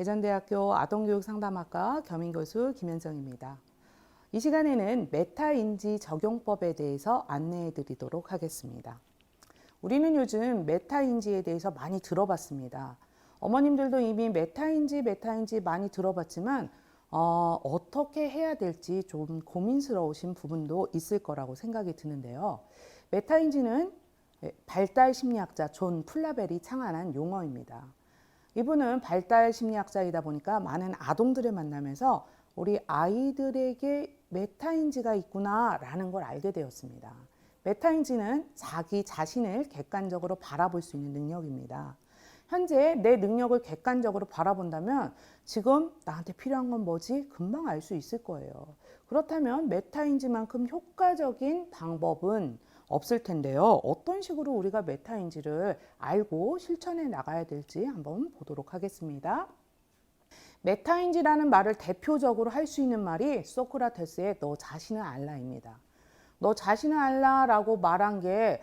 대전대학교 아동교육상담학과 겸임교수 김현정입니다. 이 시간에는 메타인지 적용법에 대해서 안내해 드리도록 하겠습니다. 우리는 요즘 메타인지에 대해서 많이 들어봤습니다. 어머님들도 이미 메타인지 많이 들어봤지만 어떻게 해야 될지 좀 고민스러우신 부분도 있을 거라고 생각이 드는데요. 메타인지는 발달 심리학자 존 플라벨이 창안한 용어입니다. 이분은 발달 심리학자이다 보니까 많은 아동들을 만나면서 우리 아이들에게 메타인지가 있구나라는 걸 알게 되었습니다. 메타인지는 자기 자신을 객관적으로 바라볼 수 있는 능력입니다. 현재 내 능력을 객관적으로 바라본다면 지금 나한테 필요한 건 뭐지? 금방 알 수 있을 거예요. 그렇다면 메타인지만큼 효과적인 방법은 없을 텐데요. 어떤 식으로 우리가 메타인지를 알고 실천해 나가야 될지 한번 보도록 하겠습니다. 메타인지라는 말을 대표적으로 할 수 있는 말이 소크라테스의 너 자신을 알라입니다. 너 자신을 알라라고 말한 게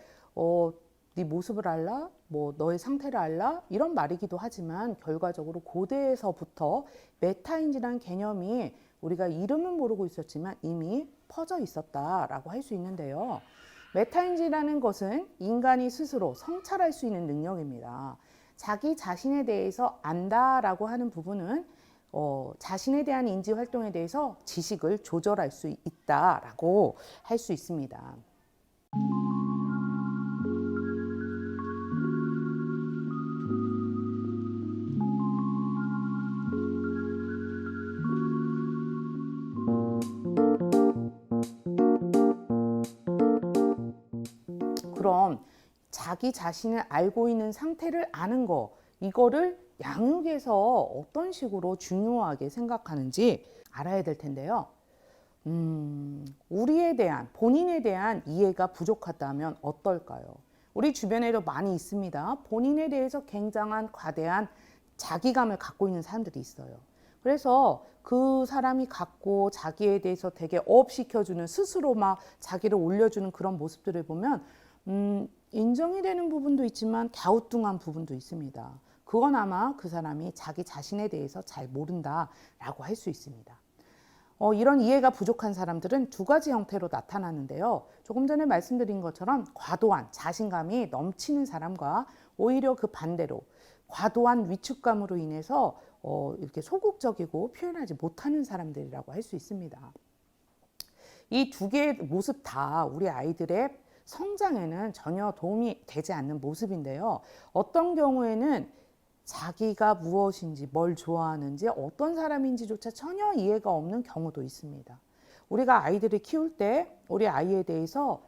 네 모습을 알라? 뭐 너의 상태를 알라? 이런 말이기도 하지만 결과적으로 고대에서부터 메타인지라는 개념이 우리가 이름은 모르고 있었지만 이미 퍼져 있었다라고 할 수 있는데요. 메타인지라는 것은 인간이 스스로 성찰할 수 있는 능력입니다. 자기 자신에 대해서 안다라고 하는 부분은 자신에 대한 인지 활동에 대해서 지식을 조절할 수 있다라고 할 수 있습니다. 그럼 자기 자신을 알고 있는 상태를 아는 거, 이거를 양육에서 어떤 식으로 중요하게 생각하는지 알아야 될 텐데요. 우리에 대한, 본인에 대한 이해가 부족하다면 어떨까요? 우리 주변에도 많이 있습니다. 본인에 대해서 굉장한 과대한 자기감을 갖고 있는 사람들이 있어요. 그래서 그 사람이 갖고 자기에 대해서 되게 업시켜주는, 스스로 막 자기를 올려주는 그런 모습들을 보면 인정이 되는 부분도 있지만 갸우뚱한 부분도 있습니다. 그건 아마 그 사람이 자기 자신에 대해서 잘 모른다라고 할 수 있습니다. 이런 이해가 부족한 사람들은 두 가지 형태로 나타나는데요. 조금 전에 말씀드린 것처럼 과도한 자신감이 넘치는 사람과 오히려 그 반대로 과도한 위축감으로 인해서 이렇게 소극적이고 표현하지 못하는 사람들이라고 할 수 있습니다. 이 두 개의 모습 다 우리 아이들의 성장에는 전혀 도움이 되지 않는 모습인데요. 어떤 경우에는 자기가 무엇인지, 뭘 좋아하는지, 어떤 사람인지조차 전혀 이해가 없는 경우도 있습니다. 우리가 아이들을 키울 때 우리 아이에 대해서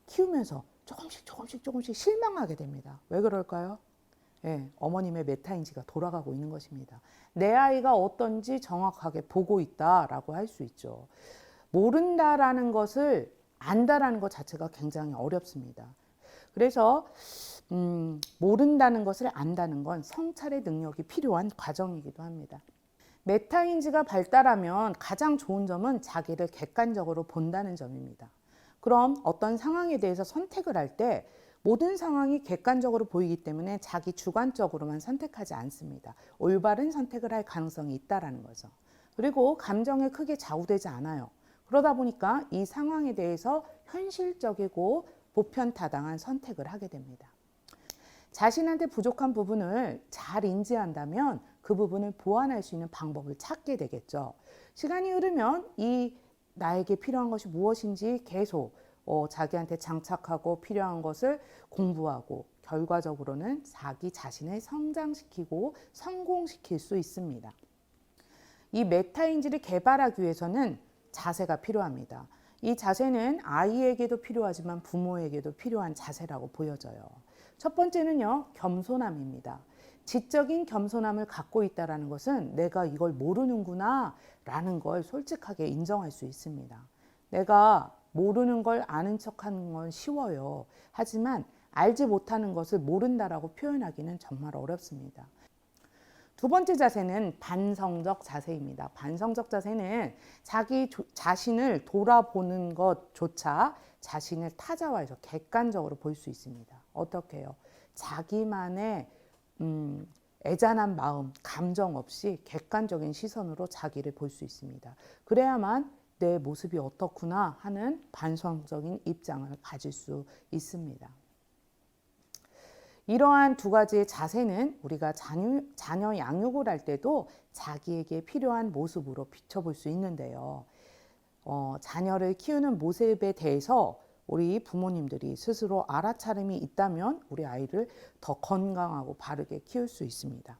키우면서 조금씩 실망하게 됩니다. 왜 그럴까요? 네, 어머님의 메타인지가 돌아가고 있는 것입니다. 내 아이가 어떤지 정확하게 보고 있다라고 할 수 있죠. 모른다라는 것을 안다라는 것 자체가 굉장히 어렵습니다. 그래서 모른다는 것을 안다는 건 성찰의 능력이 필요한 과정이기도 합니다. 메타인지가 발달하면 가장 좋은 점은 자기를 객관적으로 본다는 점입니다. 그럼 어떤 상황에 대해서 선택을 할 때 모든 상황이 객관적으로 보이기 때문에 자기 주관적으로만 선택하지 않습니다. 올바른 선택을 할 가능성이 있다는 거죠. 그리고 감정에 크게 좌우되지 않아요. 그러다 보니까 이 상황에 대해서 현실적이고 보편타당한 선택을 하게 됩니다. 자신한테 부족한 부분을 잘 인지한다면 그 부분을 보완할 수 있는 방법을 찾게 되겠죠. 시간이 흐르면 이 나에게 필요한 것이 무엇인지 계속 자기한테 장착하고 필요한 것을 공부하고 결과적으로는 자기 자신을 성장시키고 성공시킬 수 있습니다. 이 메타인지를 개발하기 위해서는 자세가 필요합니다. 이 자세는 아이에게도 필요하지만 부모에게도 필요한 자세라고 보여져요. 첫 번째는요, 겸손함입니다. 지적인 겸손함을 갖고 있다는 것은 내가 이걸 모르는구나 라는 걸 솔직하게 인정할 수 있습니다. 내가 모르는 걸 아는 척하는 건 쉬워요. 하지만 알지 못하는 것을 모른다라고 표현하기는 정말 어렵습니다. 두 번째 자세는 반성적 자세입니다. 반성적 자세는 자기 자신을 돌아보는 것조차 자신을 타자화해서 객관적으로 볼 수 있습니다. 어떻게 해요? 자기만의 애잔한 마음, 감정 없이 객관적인 시선으로 자기를 볼 수 있습니다. 그래야만 내 모습이 어떻구나 하는 반성적인 입장을 가질 수 있습니다. 이러한 두 가지의 자세는 우리가 자녀 양육을 할 때도 자기에게 필요한 모습으로 비춰볼 수 있는데요. 자녀를 키우는 모습에 대해서 우리 부모님들이 스스로 알아차림이 있다면 우리 아이를 더 건강하고 바르게 키울 수 있습니다.